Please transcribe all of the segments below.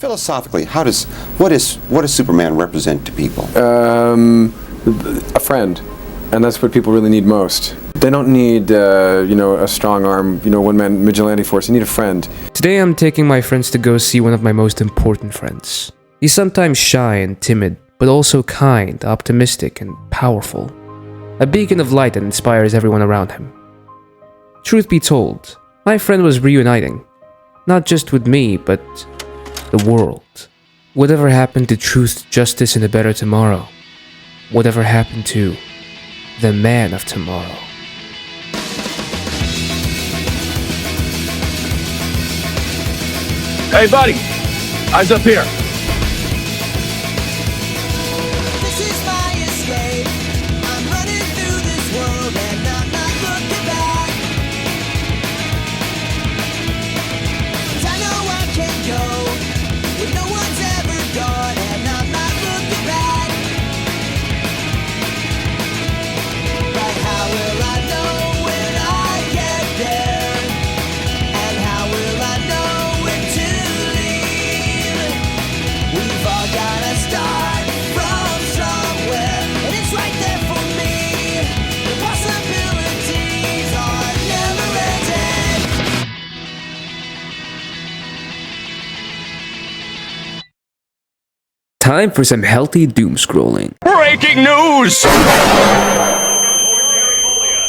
Philosophically, what does Superman represent to people? A friend, and that's what people really need most. They don't need, a strong arm, one-man vigilante force. They need a friend. Today I'm taking my friends to go see one of my most important friends. He's sometimes shy and timid, but also kind, optimistic, and powerful. A beacon of light that inspires everyone around him. Truth be told, my friend was reuniting. Not just with me, but the world. Whatever happened to truth, justice, and a better tomorrow? Whatever happened to the man of tomorrow? Hey, buddy! Eyes up here! This is my escape. I'm running through this world and I'm not looking back. 'Cause I know I can go where no one's ever gone and I'm not looking back. But how will I know when I get there? And how will I know when to leave? We've all gotta start from somewhere, and it's right there for me. The possibilities are never ending. Time for some healthy doom scrolling. Breaking news!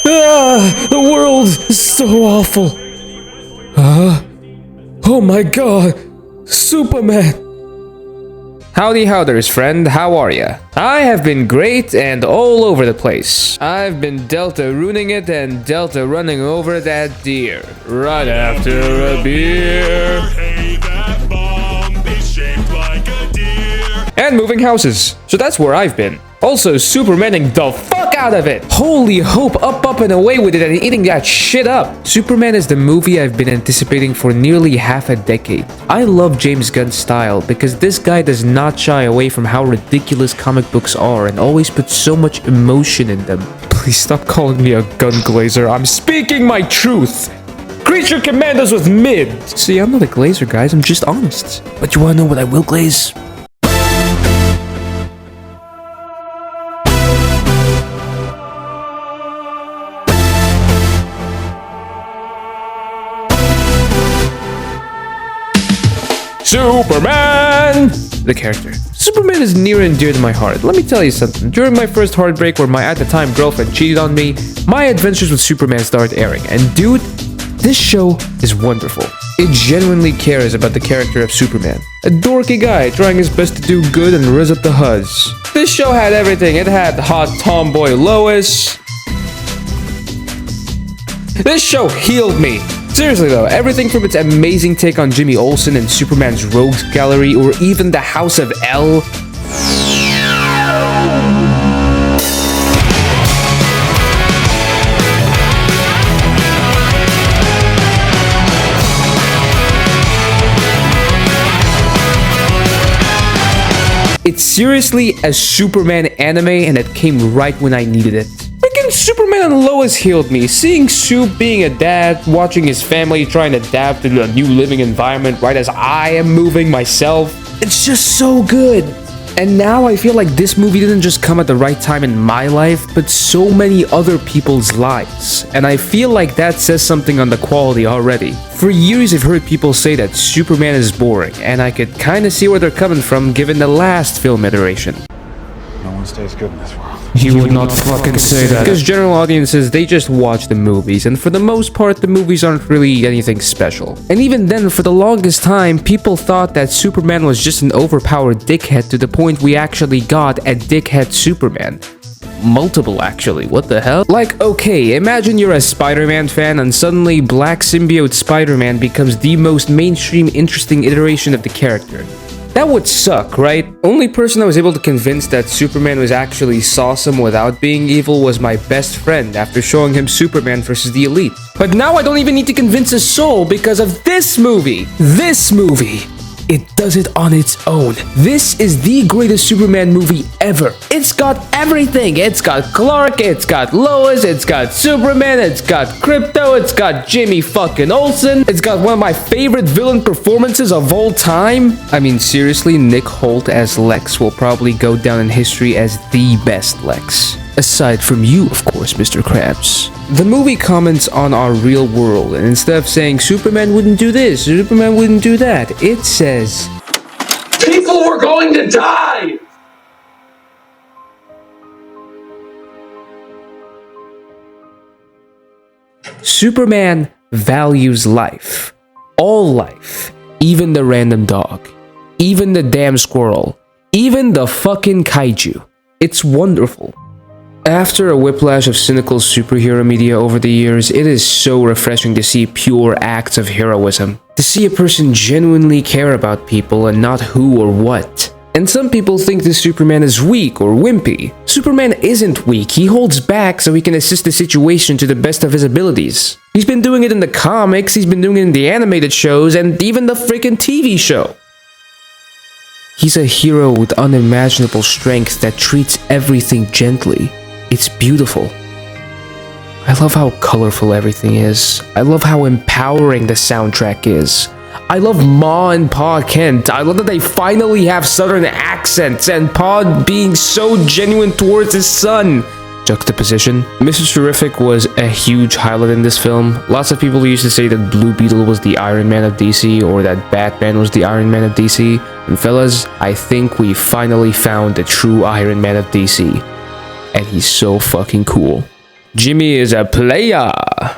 The world is so awful. Oh my god, Superman. Howdy howders, friend, how are ya? I have been great and all over the place. I've been Delta ruining it and Delta running over that deer. Right after a beer. Hey, that bomb is shaped like a deer. And moving houses. So that's where I've been. Also, Supermaning the fuck out of it. Holy hope, up and away with it and eating that shit up. Superman is the movie I've been anticipating for nearly half a decade. I love James Gunn's style because this guy does not shy away from how ridiculous comic books are and always puts so much emotion in them. Please stop calling me a gun glazer. I'm speaking my truth. Creature Commandos was mid. See, I'm not a glazer, guys. I'm just honest. But you wanna know what I will glaze? Superman! The character. Superman is near and dear to my heart. Let me tell you something. During my first heartbreak where my at-the-time girlfriend cheated on me, my adventures with Superman started airing. And dude, this show is wonderful. It genuinely cares about the character of Superman. A dorky guy trying his best to do good and rizz up the huzz. This show had everything. It had hot tomboy Lois. This show healed me. Seriously though, everything from its amazing take on Jimmy Olsen and Superman's Rogues Gallery, or even the House of L. It's seriously a Superman anime and it came right when I needed it. Freaking Superman and Lois healed me. Seeing Soup being a dad, watching his family trying to adapt to a new living environment right as I am moving myself. It's just so good. And now I feel like this movie didn't just come at the right time in my life, but so many other people's lives. And I feel like that says something on the quality already. For years I've heard people say that Superman is boring, and I could kinda see where they're coming from given the last film iteration. No one stays good in this world. You would not fucking say that. Because general audiences, they just watch the movies, and for the most part, the movies aren't really anything special. And even then, for the longest time, people thought that Superman was just an overpowered dickhead to the point we actually got a dickhead Superman. Multiple, actually. What the hell? Like, okay, imagine you're a Spider-Man fan and suddenly Black Symbiote Spider-Man becomes the most mainstream interesting iteration of the character. That would suck, right? Only person I was able to convince that Superman was actually awesome without being evil was my best friend after showing him Superman vs. the Elite. But now I don't even need to convince a soul because of this movie. This movie. it does it on its own. This is the greatest Superman movie ever. It's got everything. It's got Clark, it's got Lois, it's got Superman, it's got Krypto, it's got Jimmy fucking Olsen. It's got one of my favorite villain performances of all time. I mean, seriously, Nick Holt as Lex will probably go down in history as the best Lex. Aside from you, of course, Mr. Krabs. The movie comments on our real world, and instead of saying Superman wouldn't do this, Superman wouldn't do that, it says, People were going to die! Superman values life. All life. Even the random dog. Even the damn squirrel. Even the fucking kaiju. It's wonderful. After a whiplash of cynical superhero media over the years, it is so refreshing to see pure acts of heroism. To see a person genuinely care about people and not who or what. And some people think this Superman is weak or wimpy. Superman isn't weak, he holds back so he can assist the situation to the best of his abilities. He's been doing it in the comics, he's been doing it in the animated shows, and even the freaking TV show. He's a hero with unimaginable strength that treats everything gently. It's beautiful. I love how colorful everything is. I love how empowering the soundtrack is. I love Ma and Pa Kent. I love that they finally have southern accents and Pa being so genuine towards his son. Juxtaposition. Mr. Terrific was a huge highlight in this film. Lots of people used to say that Blue Beetle was the Iron Man of DC or that Batman was the Iron Man of DC. And fellas, I think we finally found the true Iron Man of DC. And he's so fucking cool. Jimmy is a player.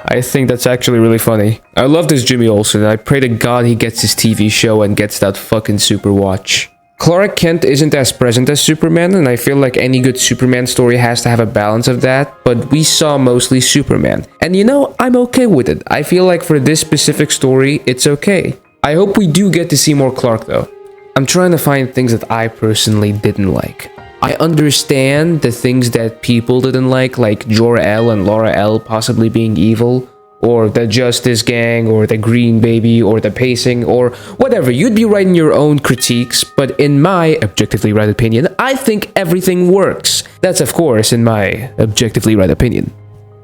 I think that's actually really funny. I love this Jimmy Olsen. I pray to God he gets his TV show and gets that fucking super watch. Clark Kent isn't as present as Superman, and I feel like any good Superman story has to have a balance of that, but we saw mostly Superman. And you know, I'm okay with it. I feel like for this specific story, it's okay. I hope we do get to see more Clark though. I'm trying to find things that I personally didn't like. I understand the things that people didn't like Jor-El and Laura-El possibly being evil, or the Justice Gang, or the Green Baby, or the pacing, or whatever. You'd be writing your own critiques, but in my objectively right opinion, I think everything works. That's of course in my objectively right opinion.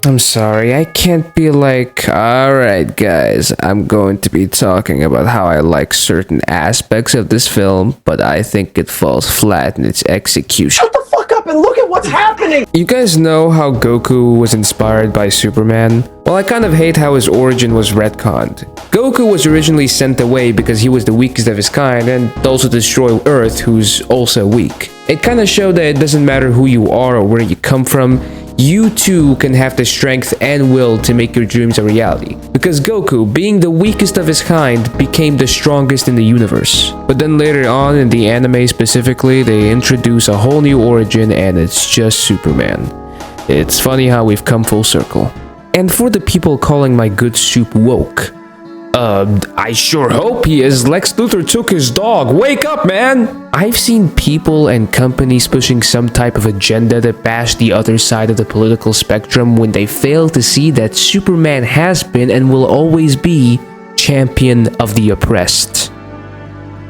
I'm sorry, I can't be like, alright guys, I'm going to be talking about how I like certain aspects of this film, but I think it falls flat in its execution. Shut the fuck up and look at what's happening! You guys know how Goku was inspired by Superman? Well, I kind of hate how his origin was retconned. Goku was originally sent away because he was the weakest of his kind and also to destroy Earth, who's also weak. It kind of showed that it doesn't matter who you are or where you come from, you too can have the strength and will to make your dreams a reality. Because Goku, being the weakest of his kind, became the strongest in the universe. But then later on in the anime specifically, they introduce a whole new origin and it's just Superman. It's funny how we've come full circle. And for the people calling my good soup woke, I sure hope he is. Lex Luthor took his dog. Wake up, man! I've seen people and companies pushing some type of agenda to bash the other side of the political spectrum when they fail to see that Superman has been and will always be champion of the oppressed.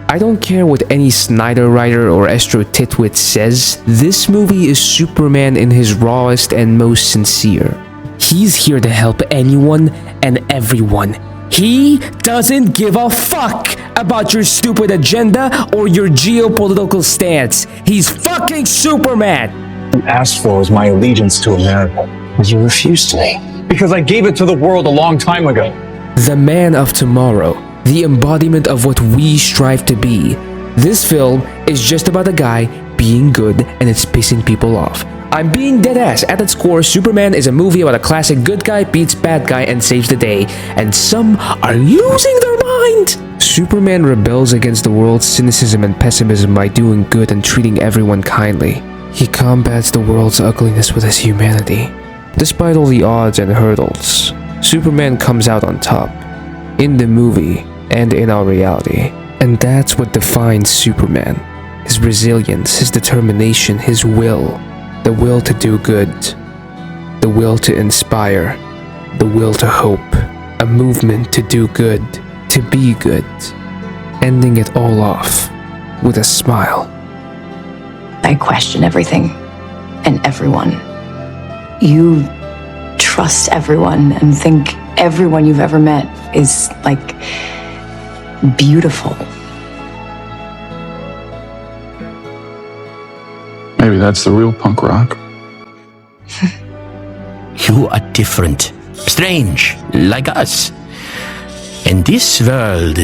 I don't care what any Snyder writer or Astro Titwit says, this movie is Superman in his rawest and most sincere. He's here to help anyone and everyone. He doesn't give a fuck about your stupid agenda or your geopolitical stance. He's fucking Superman! What you asked for was my allegiance to America. But you refused me. Because I gave it to the world a long time ago. The man of tomorrow. The embodiment of what we strive to be. This film is just about a guy being good and it's pissing people off. I'm being deadass. At its core, Superman is a movie about a classic good guy beats bad guy and saves the day, and some are losing their mind! Superman rebels against the world's cynicism and pessimism by doing good and treating everyone kindly. He combats the world's ugliness with his humanity. Despite all the odds and hurdles, Superman comes out on top. In the movie, and in our reality. And that's what defines Superman. His resilience, his determination, his will. The will to do good, the will to inspire, the will to hope, a movement to do good, to be good. ending it all off with a smile. I question everything and everyone. You trust everyone and think everyone you've ever met is, like, beautiful. Maybe that's the real punk rock. You are different, strange, like us. And this world,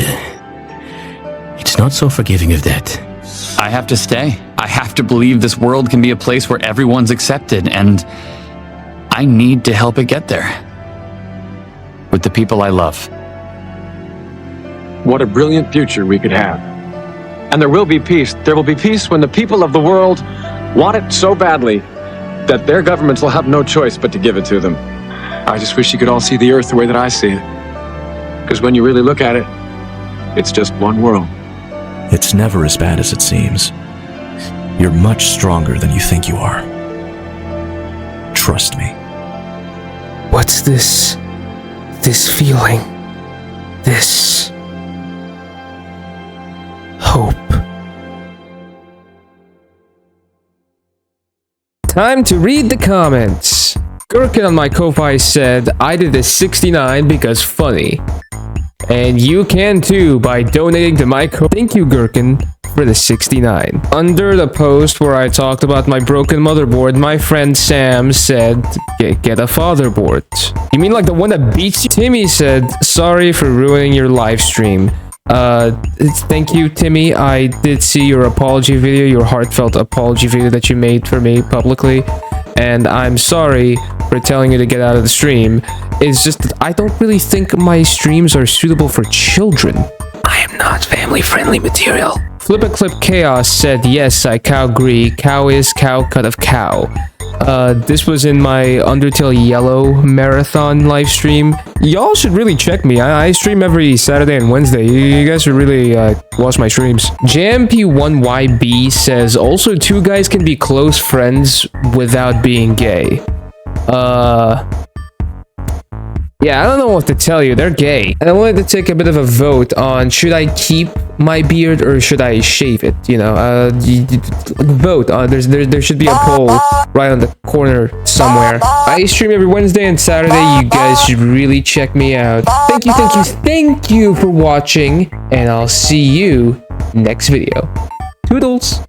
it's not so forgiving of that. I have to stay. I have to believe this world can be a place where everyone's accepted, and I need to help it get there. With the people I love. What a brilliant future we could have. And there will be peace. There will be peace when the people of the world want it so badly that their governments will have no choice but to give it to them. I just wish you could all see the earth the way that I see it. Because when you really look at it, it's just one world. It's never as bad as it seems. You're much stronger than you think you are. Trust me. What's this feeling? This hope. Time to read the comments. Gherkin on my Ko-Fi said, I did a 69 because funny. And you can too by donating to my Thank you, Gherkin, for the 69. Under the post where I talked about my broken motherboard, my friend Sam said, get a fatherboard. You mean like the one that beats you? Timmy said, sorry for ruining your live stream. Thank you, Timmy. I did see your apology video, your heartfelt apology video that you made for me publicly. And I'm sorry for telling you to get out of the stream. It's just that I don't really think my streams are suitable for children. I am not family-friendly material. Flip-a-Clip Chaos said, yes, I cow-agree. Cow is cow, cut of cow. This was in my Undertale Yellow marathon live stream. Y'all should really check me. I stream every Saturday and Wednesday. You guys should really watch my streams. JMP1YB says, also, two guys can be close friends without being gay. Yeah, I don't know what to tell you. They're gay. And I wanted to take a bit of a vote on should I keep my beard or should I shave it? You know, vote. There should be a poll right on the corner somewhere. I stream every Wednesday and Saturday. You guys should really check me out. Thank you for watching, and I'll see you next video. Toodles.